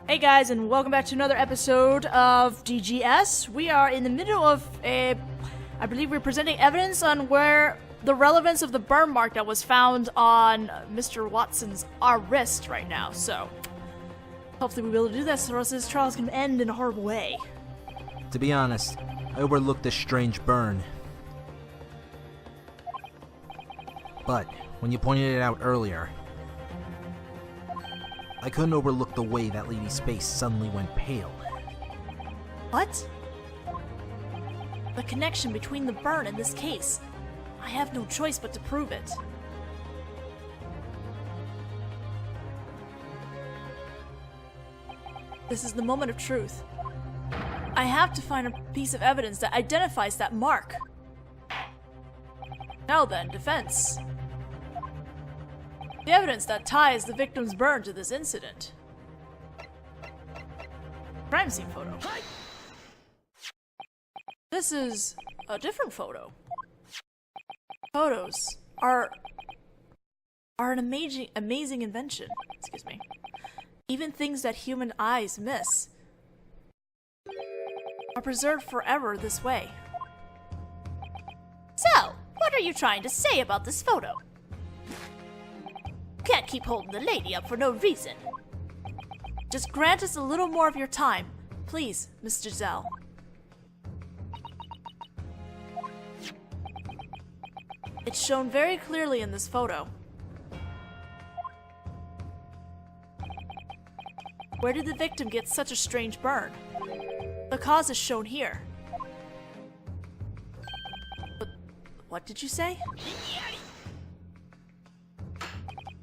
Hey guys, and welcome back to another episode of DGS. We are in the middle of I believe we're presenting evidence on where the relevance of the burn mark that was found on Mr. Watson's wrist right now. So, hopefully we'll be able to do this, or else this trial is going to end in a horrible way. To be honest, I overlooked this strange burn. But, when you pointed it out earlier, I couldn't overlook the way that lady's face suddenly went pale. What? The connection between the burn and this case. I have no choice but to prove it. This is the moment of truth. I have to find a piece of evidence that identifies that mark. Now then, defense. The evidence that ties the victim's burn to this incident. Crime scene photo. This is a different photo. Photos are an amazing invention. Excuse me. Even things that human eyes miss are preserved forever this way. So, what are you trying to say about this photo? Can't keep holding the lady up for no reason. Just grant us a little more of your time, please, Miss Giselle. It's shown very clearly in this photo. Where did the victim get such a strange burn? The cause is shown here. But what did you say?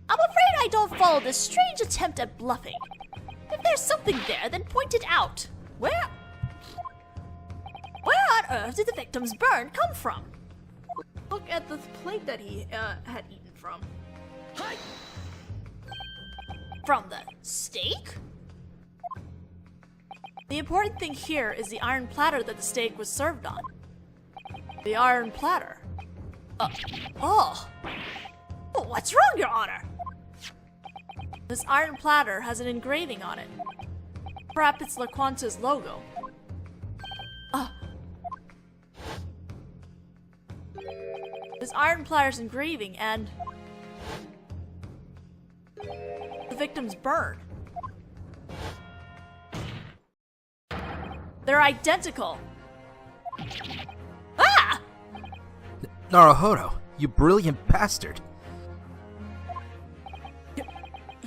I'm afraid I don't follow this strange attempt at bluffing. If there's something there, then point it out. Where on earth did the victim's burn come from? Look at the plate that he had eaten from. From the steak? The important thing here is the iron platter that the steak was served on. The iron platter. Oh. What's wrong, Your Honor? This iron platter has an engraving on it. Perhaps it's LaQuanta's logo. This iron platter's engraving and the victim's burn. They're identical. Ah! Naruhodo, you brilliant bastard!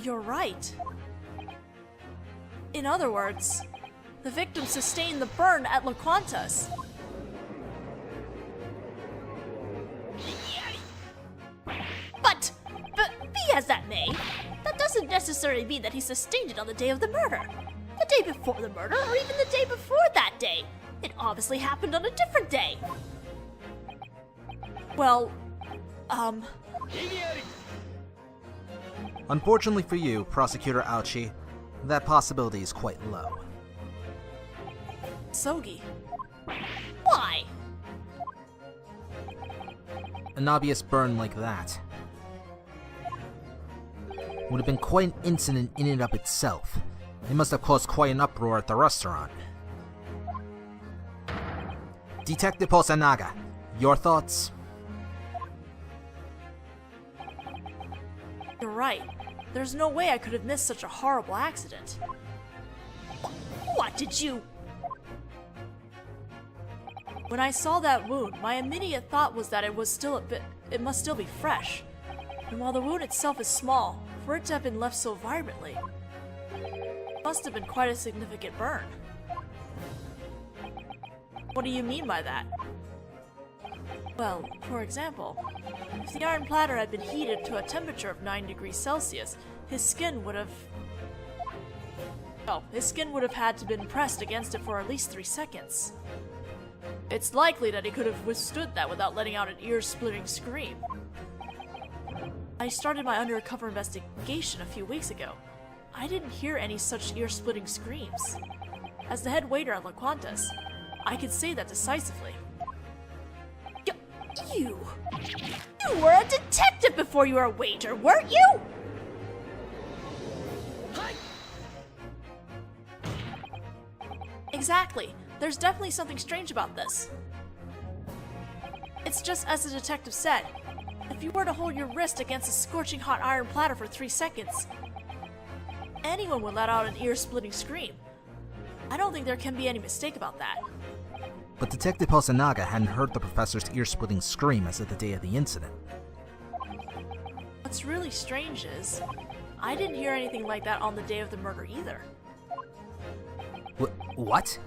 You're right. In other words, the victim sustained the burn at LaQuanta's. But be as that may, that doesn't necessarily mean that he sustained it on the day of the murder. The day before the murder, or even the day before that day. It obviously happened on a different day. Well, Unfortunately for you, Prosecutor Aochi, that possibility is quite low. Sogi. Why? An obvious burn like that would have been quite an incident in and of itself. It must have caused quite an uproar at the restaurant. Detective Posanaga, your thoughts? You're right. There's no way I could have missed such a horrible accident. What did you... When I saw that wound, my immediate thought was that it must still be fresh. And while the wound itself is small, for it to have been left so vibrantly, it must have been quite a significant burn. What do you mean by that? Well, for example, if the iron platter had been heated to a temperature of 9 degrees Celsius, his skin would have had to been pressed against it for at least 3 seconds. It's likely that he could have withstood that without letting out an ear-splitting scream. I started my undercover investigation a few weeks ago. I didn't hear any such ear-splitting screams. As the head waiter at LaQuanta's, I can say that decisively. You were a detective before you were a waiter, weren't you? Exactly. There's definitely something strange about this. It's just as the detective said. If you were to hold your wrist against a scorching hot iron platter for 3 seconds, anyone would let out an ear-splitting scream. I don't think there can be any mistake about that. But Detective Hosonaga hadn't heard the professor's ear-splitting scream as of the day of the incident. What's really strange is, I didn't hear anything like that on the day of the murder either. What?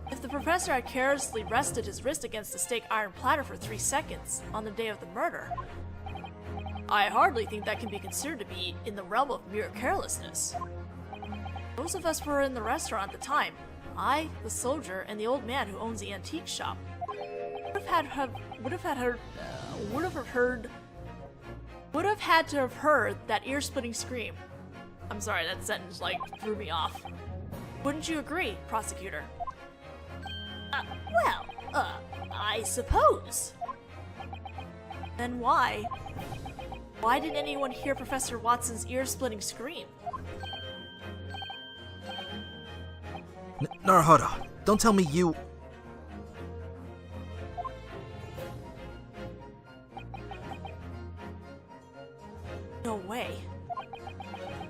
If the professor had carelessly rested his wrist against the stake iron platter for 3 seconds on the day of the murder, I hardly think that can be considered to be in the realm of mere carelessness. Most of us were in the restaurant at the time. I, the soldier, and the old man who owns the antique shop would have had to have heard that ear-splitting scream. I'm sorry, that sentence threw me off. Wouldn't you agree, prosecutor? I suppose. Then why? Why didn't anyone hear Professor Watson's ear-splitting scream? Naruhodo, don't tell me you... No way.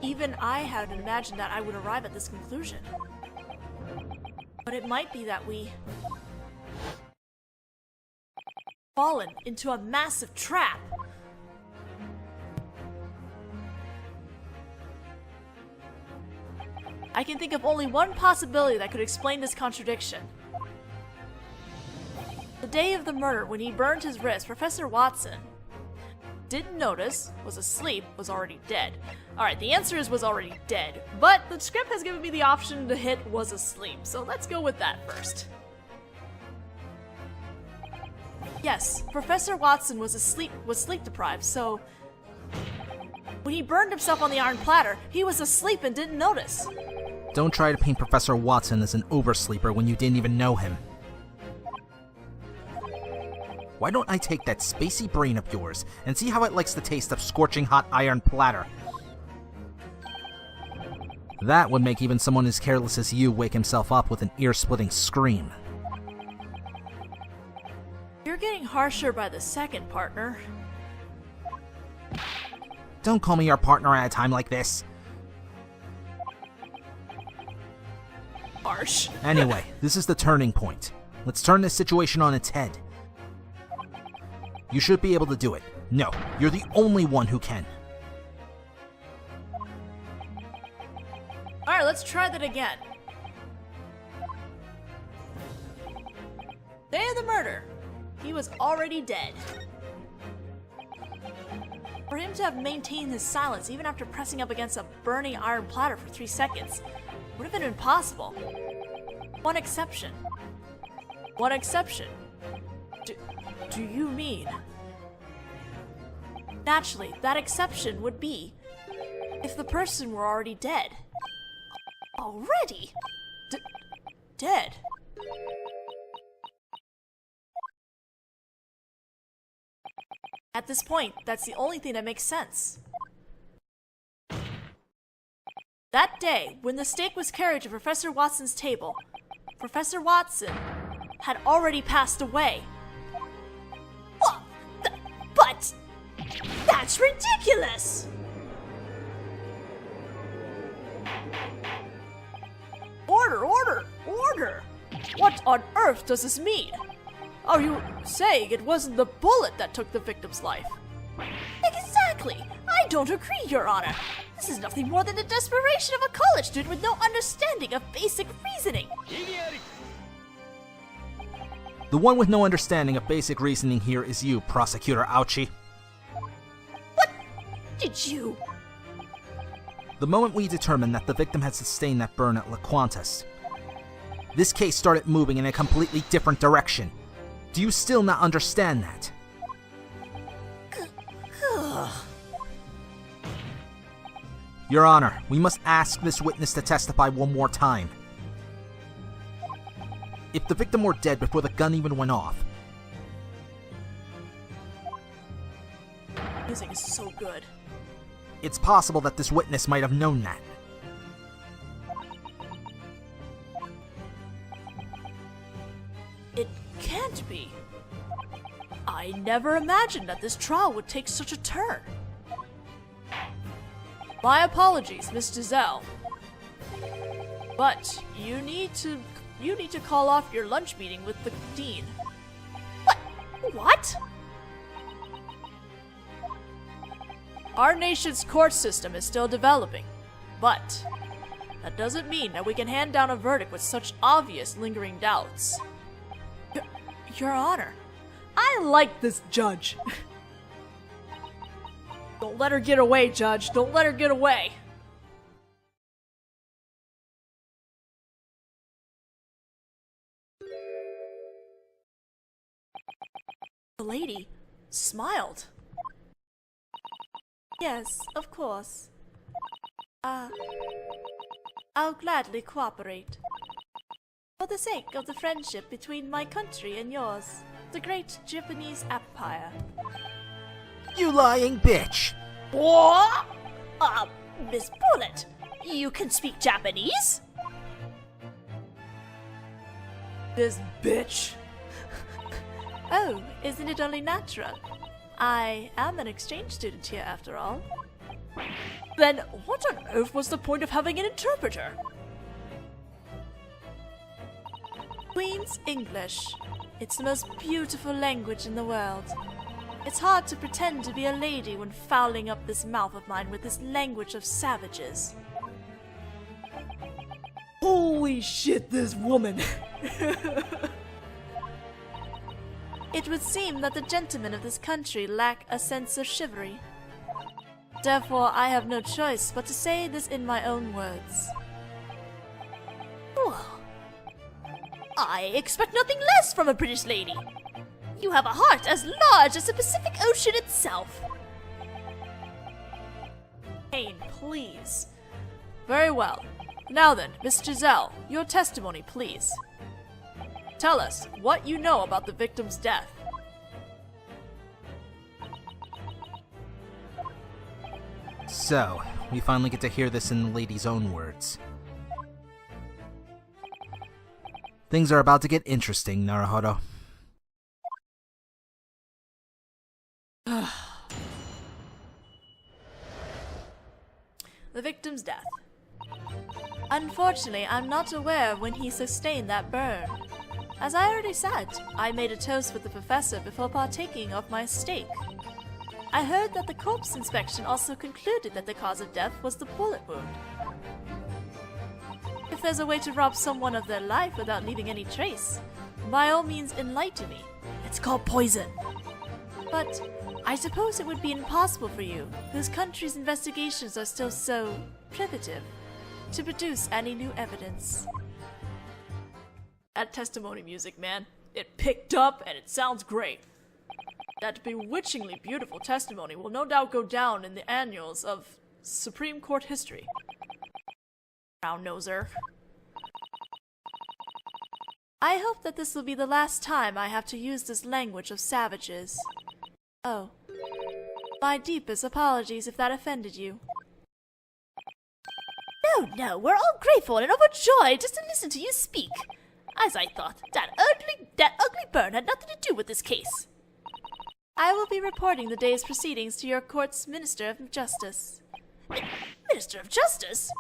Even I hadn't imagined that I would arrive at this conclusion. But it might be that we... fallen into a massive trap. I can think of only one possibility that could explain this contradiction. The day of the murder, when he burned his wrist, Professor Watson didn't notice, was asleep, was already dead. Alright, the answer is was already dead, but the script has given me the option to hit was asleep, so let's go with that first. Yes, Professor Watson was sleep deprived, so when he burned himself on the iron platter, he was asleep and didn't notice. Don't try to paint Professor Watson as an oversleeper when you didn't even know him. Why don't I take that spacey brain of yours and see how it likes the taste of scorching hot iron platter? That would make even someone as careless as you wake himself up with an ear-splitting scream. You're getting harsher by the second, partner. Don't call me your partner at a time like this. Harsh. Anyway, this is the turning point. Let's turn this situation on its head. You should be able to do it. No, you're the only one who can. Alright, let's try that again. Day of the murder. He was already dead. For him to have maintained his silence even after pressing up against a burning iron platter for 3 seconds would have been impossible. One exception. One exception. Do you mean? Naturally, that exception would be if the person were already dead. Already? Dead? At this point, that's the only thing that makes sense. That day, when the steak was carried to Professor Watson's table, Professor Watson had already passed away. What? But that's ridiculous! Order, order, order! What on earth does this mean? Are you saying it wasn't the bullet that took the victim's life? Exactly! I don't agree, Your Honor. This is nothing more than the desperation of a college student with no understanding of basic reasoning. The one with no understanding of basic reasoning here is you, Prosecutor Ouchie. What did you... The moment we determined that the victim had sustained that burn at La Quantas, this case started moving in a completely different direction. Do you still not understand that? Your Honor, we must ask this witness to testify one more time. If the victim were dead before the gun even went off... Music is so good. It's possible that this witness might have known that. can't be. I never imagined that this trial would take such a turn. My apologies, Miss Giselle. But you need to call off your lunch meeting with the dean. What? Our nation's court system is still developing, but that doesn't mean that we can hand down a verdict with such obvious lingering doubts. Your Honor, I like this judge. Don't let her get away, Judge. Don't let her get away. The lady smiled. Yes, of course. I'll gladly cooperate. For the sake of the friendship between my country and yours, the great Japanese Empire. You lying bitch! What? Miss Bullet, you can speak Japanese? This bitch. Oh, isn't it only natural? I am an exchange student here after all. Then what on earth was the point of having an interpreter? Queen's English. It's the most beautiful language in the world. It's hard to pretend to be a lady when fouling up this mouth of mine with this language of savages. Holy shit, this woman. It would seem that the gentlemen of this country lack a sense of chivalry. Therefore, I have no choice but to say this in my own words. Oh, I expect nothing less from a British lady. You have a heart as large as the Pacific Ocean itself. Kane, please. Very well. Now then, Miss Giselle, your testimony, please. Tell us what you know about the victim's death. So, we finally get to hear this in the lady's own words. Things are about to get interesting, Naruhodo. The victim's death. Unfortunately, I'm not aware of when he sustained that burn. As I already said, I made a toast with the professor before partaking of my steak. I heard that the corpse inspection also concluded that the cause of death was the bullet wound. If there's a way to rob someone of their life without leaving any trace, by all means enlighten me. It's called poison. But I suppose it would be impossible for you, whose country's investigations are still so primitive, to produce any new evidence. That testimony music, man. It picked up and it sounds great. That bewitchingly beautiful testimony will no doubt go down in the annals of Supreme Court history. Brown noser. I hope that this will be the last time I have to use this language of savages. Oh. My deepest apologies if that offended you. No, we're all grateful and overjoyed just to listen to you speak. As I thought, that ugly burn had nothing to do with this case. I will be reporting the day's proceedings to your court's Minister of Justice. Minister of Justice?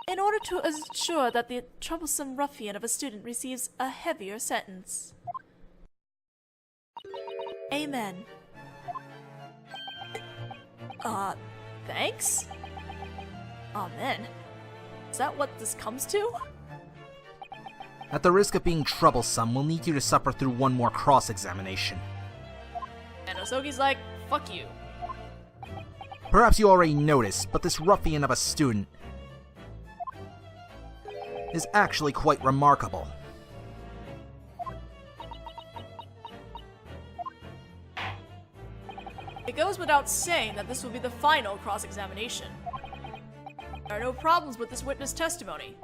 In order to ensure that the troublesome ruffian of a student receives a heavier sentence. Amen. Thanks? Amen. Is that what this comes to? At the risk of being troublesome, we'll need you to suffer through one more cross-examination. And Osogi's like, fuck you. Perhaps you already noticed, but this ruffian of a student is actually quite remarkable. It goes without saying that this will be the final cross-examination. There are no problems with this witness testimony.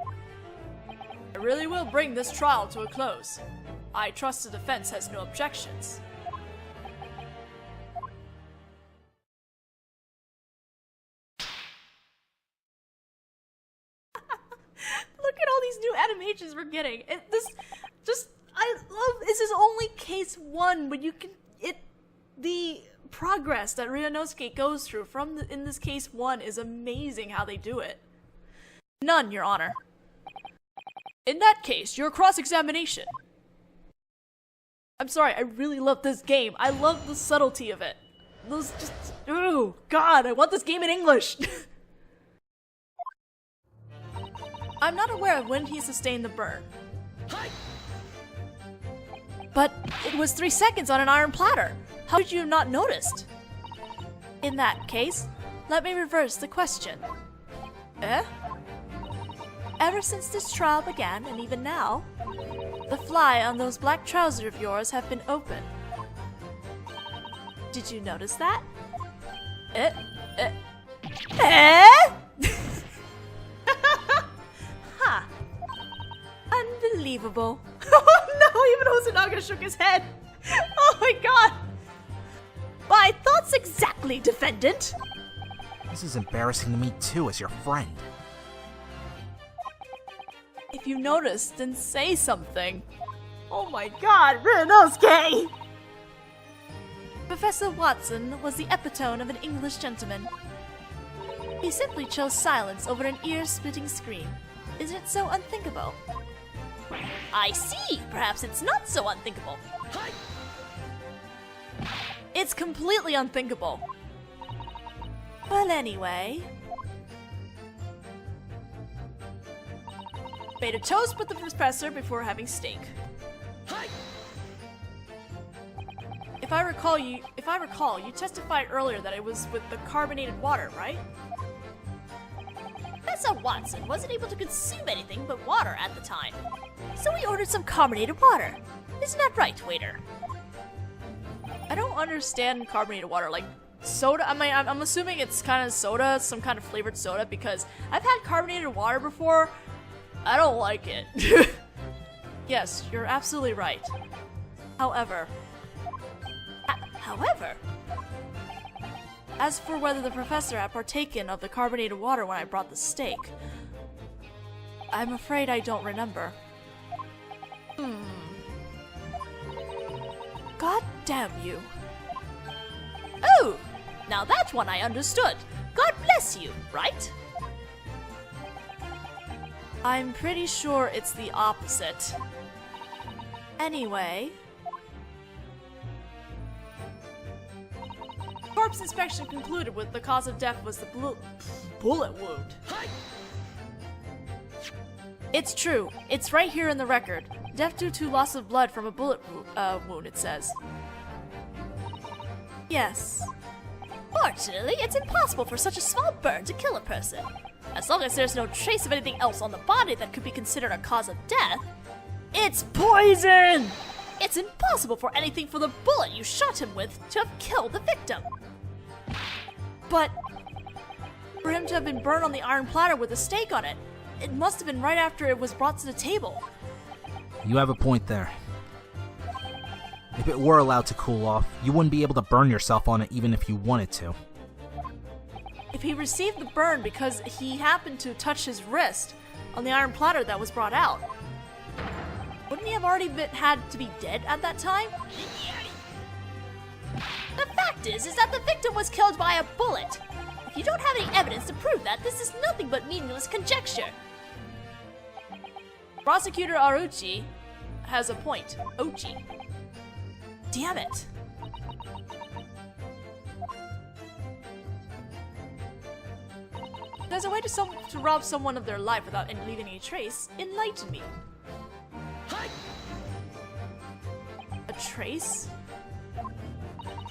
I really will bring this trial to a close. I trust the defense has no objections. Look at all these new animations we're getting. I love this is only case 1, but you can the progress that Ryunosuke goes through in this case 1 is amazing how they do it. None, Your Honor. In that case, your cross-examination. I'm sorry, I really love this game. I love the subtlety of it. Those just, oh God, I want this game in English. I'm not aware of when he sustained the burn. But it was 3 seconds on an iron platter. How did you have not noticed? In that case, let me reverse the question. Ever since this trial began, and even now, the fly on those black trousers of yours have been open. Did you notice that? Huh. Unbelievable. Oh no, even Hosonaga shook his head. Oh my god. My thoughts exactly, defendant. This is embarrassing to me too, as your friend. If you notice, then say something. Oh my god, Ryunosuke! Professor Watson was the epitome of an English gentleman. He simply chose silence over an ear-splitting scream. Isn't it so unthinkable? I see. Perhaps it's not so unthinkable. It's completely unthinkable. Well, anyway... Made a toast with the professor before having steak. If I recall, you testified earlier that it was with the carbonated water, right? Professor Watson wasn't able to consume anything but water at the time, so we ordered some carbonated water. Isn't that right, waiter? I don't understand carbonated water, like soda. I mean, I'm assuming it's kind of soda, some kind of flavored soda, because I've had carbonated water before. I don't like it. Yes, you're absolutely right. However, as for whether the professor had partaken of the carbonated water when I brought the steak, I'm afraid I don't remember. God damn you. Oh, now that's one I understood. God bless you, right? I'm pretty sure it's the opposite. Anyway... Corpse inspection concluded with the cause of death was the bullet wound. It's true. It's right here in the record. Death due to loss of blood from a bullet wound, it says. Yes. Fortunately, it's impossible for such a small burn to kill a person. As long as there's no trace of anything else on the body that could be considered a cause of death, it's poison! It's impossible for anything from the bullet you shot him with to have killed the victim. But for him to have been burned on the iron platter with a steak on it, it must have been right after it was brought to the table. You have a point there. If it were allowed to cool off, you wouldn't be able to burn yourself on it even if you wanted to. If he received the burn because he happened to touch his wrist on the iron platter that was brought out, wouldn't he have already had to be dead at that time? The fact is that the victim was killed by a bullet. If you don't have any evidence to prove that, this is nothing but meaningless conjecture. Prosecutor Aruchi has a point. Ochi. Damn it. There's a way to rob someone of their life without leaving any trace. Enlighten me. A trace?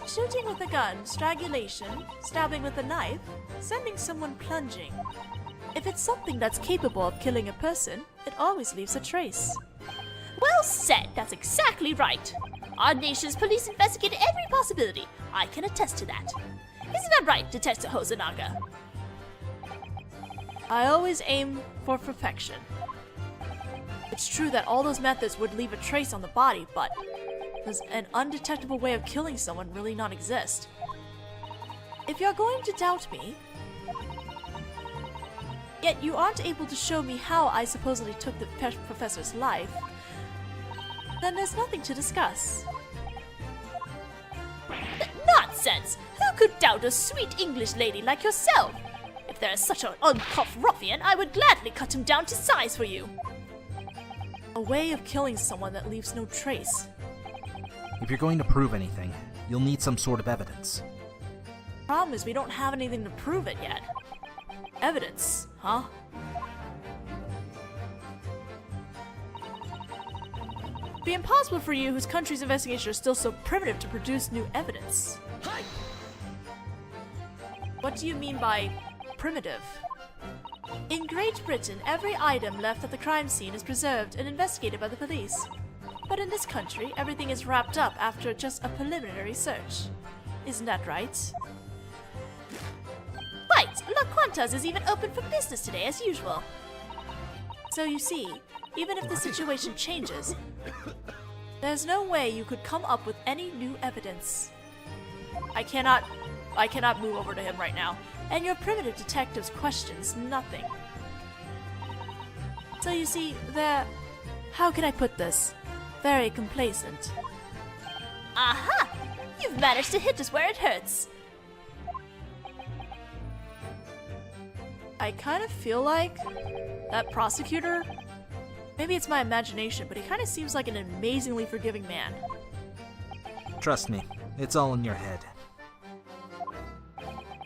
Shooting with a gun, strangulation, stabbing with a knife, sending someone plunging. If it's something that's capable of killing a person, it always leaves a trace. Well said, that's exactly right. Our nation's police investigate every possibility. I can attest to that. Isn't that right, Detective Hosonaga? I always aim for perfection. It's true that all those methods would leave a trace on the body, but does an undetectable way of killing someone really not exist? If you're going to doubt me, yet you aren't able to show me how I supposedly took the professor's life, Then there's nothing to discuss. Nonsense! Who could doubt a sweet English lady like yourself? If there is such an uncuffed ruffian, I would gladly cut him down to size for you. A way of killing someone that leaves no trace. If you're going to prove anything, you'll need some sort of evidence. Problem is we don't have anything to prove it yet. Evidence, huh? It'd be impossible for you, whose country's investigations are still so primitive, to produce new evidence. What do you mean by primitive? In Great Britain, every item left at the crime scene is preserved and investigated by the police. But in this country, everything is wrapped up after just a preliminary search. Isn't that right? Right! La Quantas is even open for business today as usual. So you see, even if the situation changes, there's no way you could come up with any new evidence. I cannot move over to him right now, and your primitive detective's questions nothing. So you see, they're, how can I put this? Very complacent. Aha! You've managed to hit us where it hurts. I kind of feel like that prosecutor, maybe it's my imagination, but he kind of seems like an amazingly forgiving man. Trust me, it's all in your head.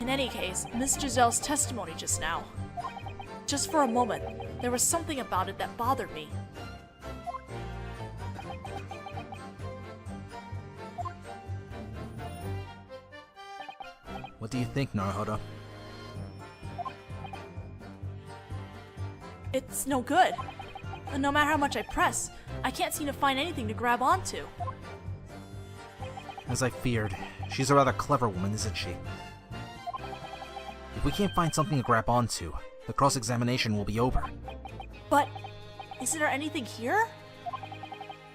In any case, Miss Giselle's testimony just now. Just for a moment, there was something about it that bothered me. What do you think, Naruhodo? It's no good. And no matter how much I press, I can't seem to find anything to grab onto. As I feared, she's a rather clever woman, isn't she? If we can't find something to grab onto, the cross-examination will be over. But, is there anything here?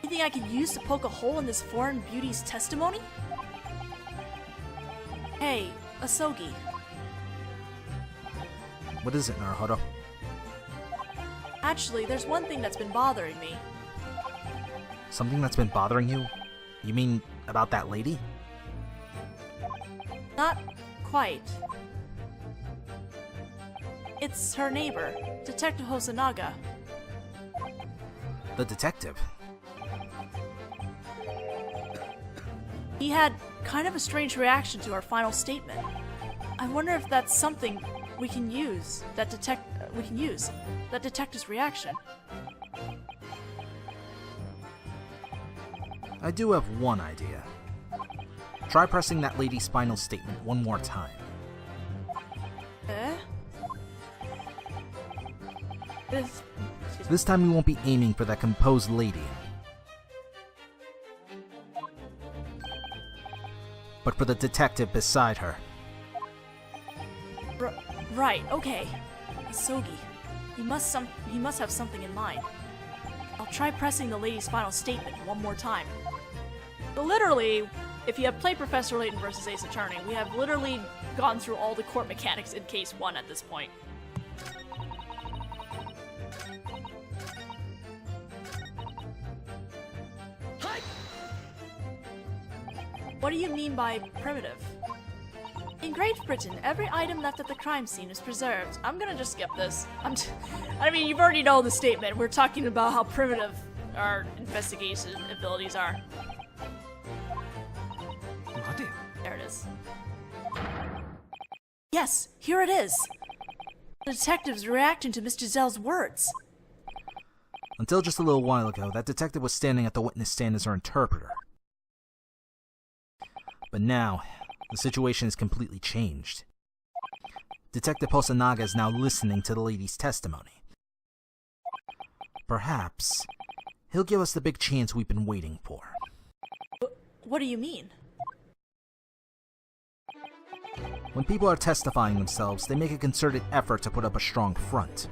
Anything I could use to poke a hole in this foreign beauty's testimony? Hey, Asogi. What is it, Naruhodo? Actually, there's one thing that's been bothering me. Something that's been bothering you? You mean about that lady? Not quite. It's her neighbor, Detective Hosonaga. The detective? He had kind of a strange reaction to our final statement. I wonder if that's something we can use, that detective's reaction. I do have one idea. Try pressing that lady's final statement one more time. Eh? This time we won't be aiming for that composed lady, but for the detective beside her. Right, okay. Asogi. He must have something in mind. I'll try pressing the lady's final statement one more time. But literally, if you have played Professor Layton versus Ace Attorney, we have literally gone through all the court mechanics in case 1 at this point. What do you mean by primitive? In Great Britain, every item left at the crime scene is preserved. I'm gonna just skip this. I mean, you've already know the statement. We're talking about how primitive our investigation abilities are. There it is. Yes, here it is. The detective's reacting to Miss Giselle's words. Until just a little while ago, that detective was standing at the witness stand as her interpreter. But now, the situation has completely changed. Detective Hosonaga is now listening to the lady's testimony. Perhaps, he'll give us the big chance we've been waiting for. What do you mean? When people are testifying themselves, they make a concerted effort to put up a strong front.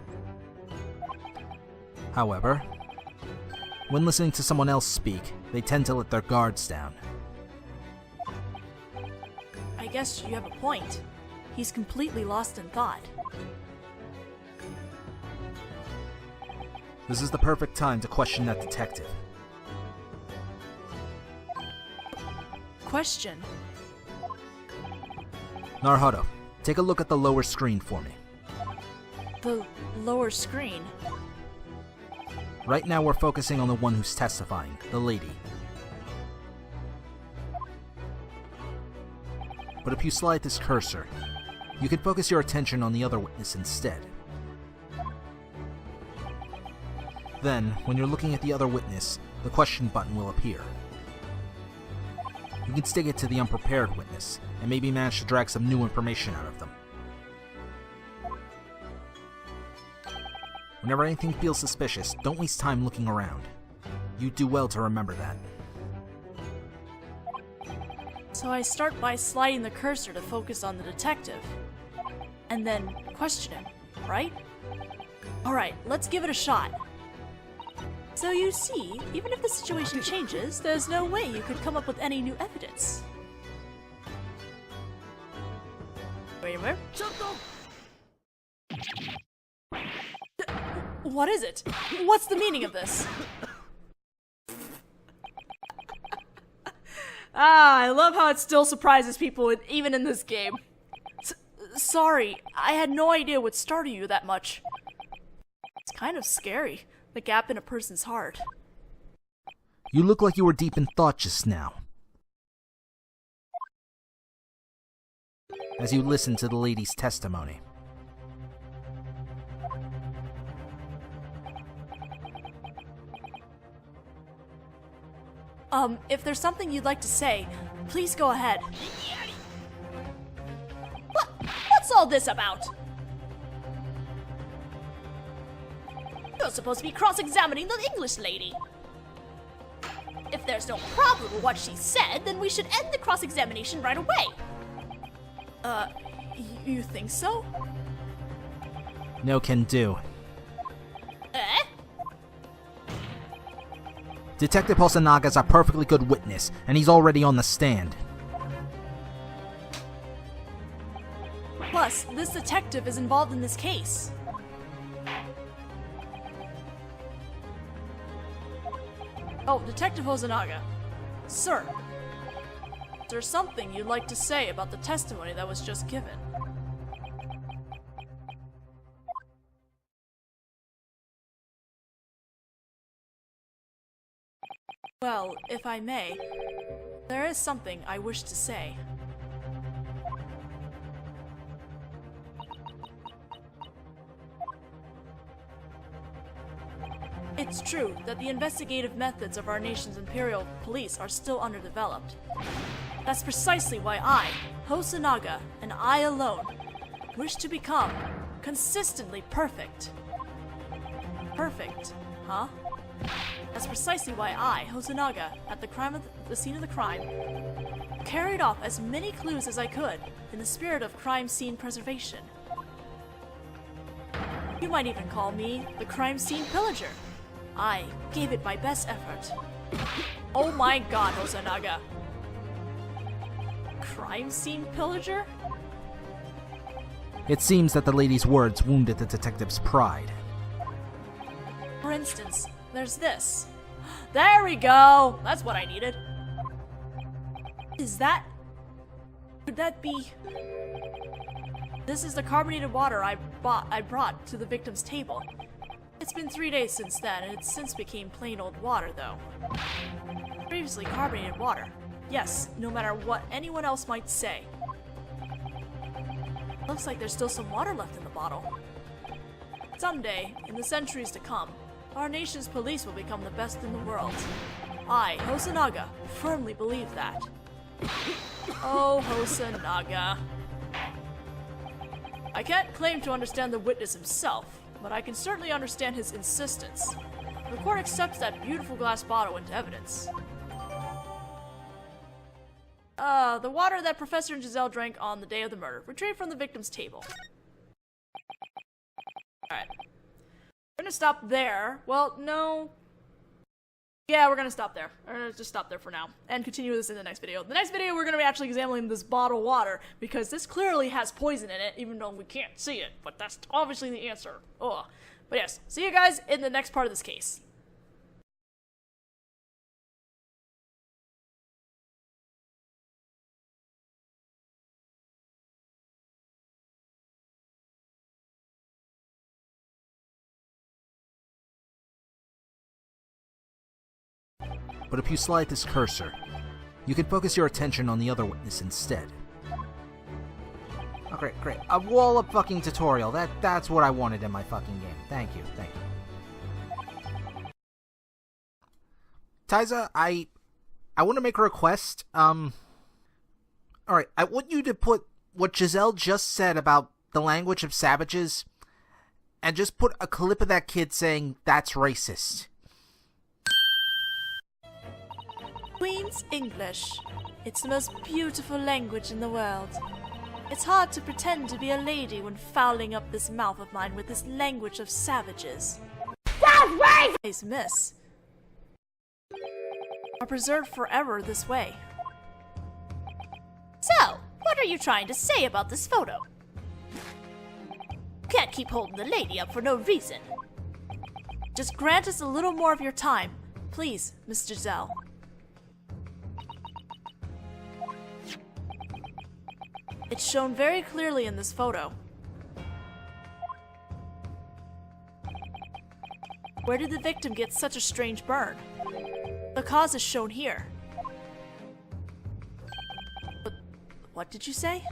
However, when listening to someone else speak, they tend to let their guards down. I guess you have a point. He's completely lost in thought. This is the perfect time to question that detective. question. Naruhodo, take a look at the lower screen for me. The lower screen? Right now we're focusing on the one who's testifying, the lady. But if you slide this cursor, you can focus your attention on the other witness instead. Then, when you're looking at the other witness, the question button will appear. You can stick it to the unprepared witness, and maybe manage to drag some new information out of them. Whenever anything feels suspicious, don't waste time looking around. You'd do well to remember that. So I start by sliding the cursor to focus on the detective. And then question him, right? Alright, let's give it a shot. So you see, even if the situation changes, there's no way you could come up with any new evidence. Wait a minute. What is it? What's the meaning of this? I love how it still surprises people even in this game. Sorry, I had no idea what startled you that much. It's kind of scary, the gap in a person's heart. You look like you were deep in thought just now. As you listen to the lady's testimony. If there's something you'd like to say, please go ahead. What's all this about? You're supposed to be cross-examining the English lady. If there's no problem with what she said, then we should end the cross-examination right away. You think so? No can do. Eh? Detective Hosanaga's a perfectly good witness, and he's already on the stand. Plus, this detective is involved in this case. Oh, Detective Hosonaga. Sir, is there something you'd like to say about the testimony that was just given? Well, if I may, there is something I wish to say. It's true that the investigative methods of our nation's imperial police are still underdeveloped. That's precisely why I, Hosonaga, and I alone, wish to become consistently perfect. Perfect, huh? That's precisely why I, Hosonaga, at the scene of the crime, carried off as many clues as I could in the spirit of crime scene preservation. You might even call me the crime scene pillager. I gave it my best effort. Oh my god, Hosonaga. Crime scene pillager? It seems that the lady's words wounded the detective's pride. For instance, there's this. There we go! That's what I needed. Is that... Could that be... This is the carbonated water I brought to the victim's table. It's been 3 days since then, and it's since became plain old water, though. Previously carbonated water. Yes, no matter what anyone else might say. Looks like there's still some water left in the bottle. Someday, in the centuries to come, our nation's police will become the best in the world. I, Hosonaga, firmly believe that. Oh, Hosonaga. I can't claim to understand the witness himself, but I can certainly understand his insistence. The court accepts that beautiful glass bottle into evidence. The water that Professor and Giselle drank on the day of the murder, retrieved from the victim's table. Alright. We're gonna stop there. Well, no. Yeah, we're gonna stop there. We're gonna just stop there for now, and continue this in the next video. The next video, we're gonna be actually examining this bottle of water, because this clearly has poison in it, even though we can't see it, but that's obviously the answer. Ugh. But yes, see you guys in the next part of this case. but if you slide this cursor, you can focus your attention on the other witness instead. Oh, great. A wall-up fucking tutorial. That's what I wanted in my fucking game. Thank you. Taiza, I want to make a request. Alright, I want you to put what Giselle just said about the language of savages, and just put a clip of that kid saying, "That's racist." Queen's English. It's the most beautiful language in the world. It's hard to pretend to be a lady when fouling up this mouth of mine with this language of savages. That's right! These miss are preserved forever this way. So, what are you trying to say about this photo? You can't keep holding the lady up for no reason. Just grant us a little more of your time, please, Miss Giselle. It's shown very clearly in this photo. Where did the victim get such a strange burn? The cause is shown here. But what did you say?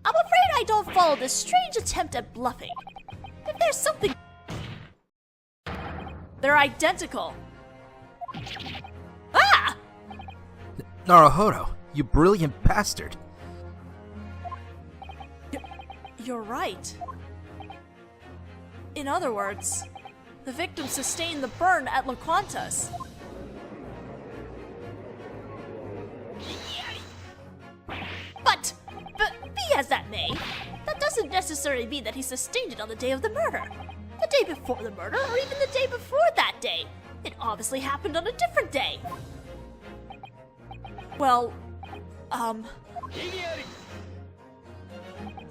I'm afraid I don't follow this strange attempt at bluffing. If there's something... They're identical. Ah! Naruhodo, you brilliant bastard. You're right. In other words, the victim sustained the burn at Laquantas. But be as that may, that doesn't necessarily mean that he sustained it on the day of the murder. The day before the murder, or even the day before that day. It obviously happened on a different day. Well,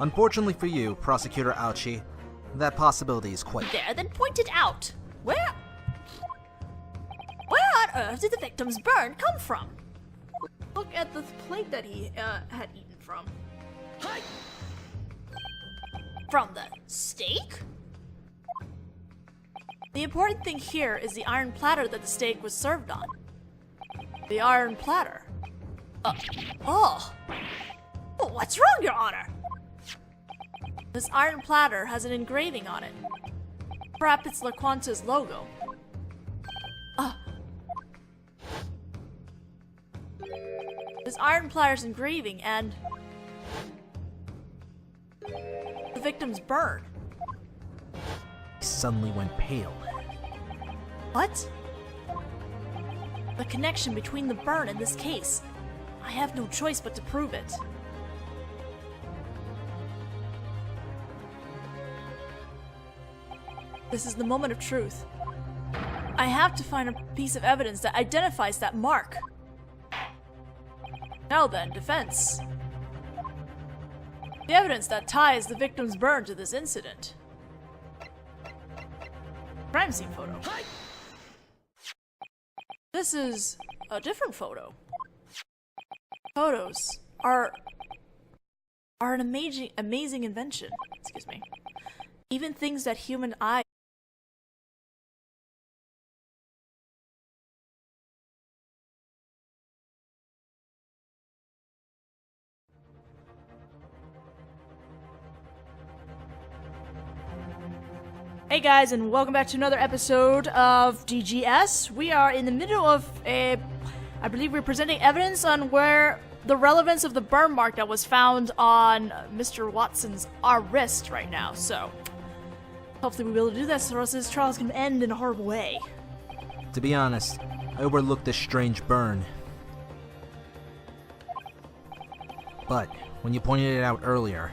Unfortunately for you, Prosecutor Aochi, that possibility is quite... There, then point it out. Where on earth did the victim's burn come from? look at the plate that he had eaten from. From the steak? The important thing here is the iron platter that the steak was served on. The iron platter. Oh. Well, what's wrong, Your Honor? This iron platter has an engraving on it. Perhaps it's Laquanta's logo. This iron platter's engraving and the victim's burn. He suddenly went pale. What? The connection between the burn and this case. I have no choice but to prove it. This is the moment of truth. I have to find a piece of evidence that identifies that mark. Now then, defense. The evidence that ties the victim's burn to this incident. Crime scene photo. This is a different photo. Photos are an amazing invention. Excuse me. Even things that human eye. Hey guys, and welcome back to another episode of DGS. We are in the middle of I believe we're presenting evidence on where the relevance of the burn mark that was found on Mr. Watson's wrist right now. So, hopefully we'll be able to do this, or else this trial is going to end in a horrible way. To be honest, I overlooked this strange burn. But, when you pointed it out earlier,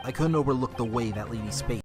I couldn't overlook the way that lady's face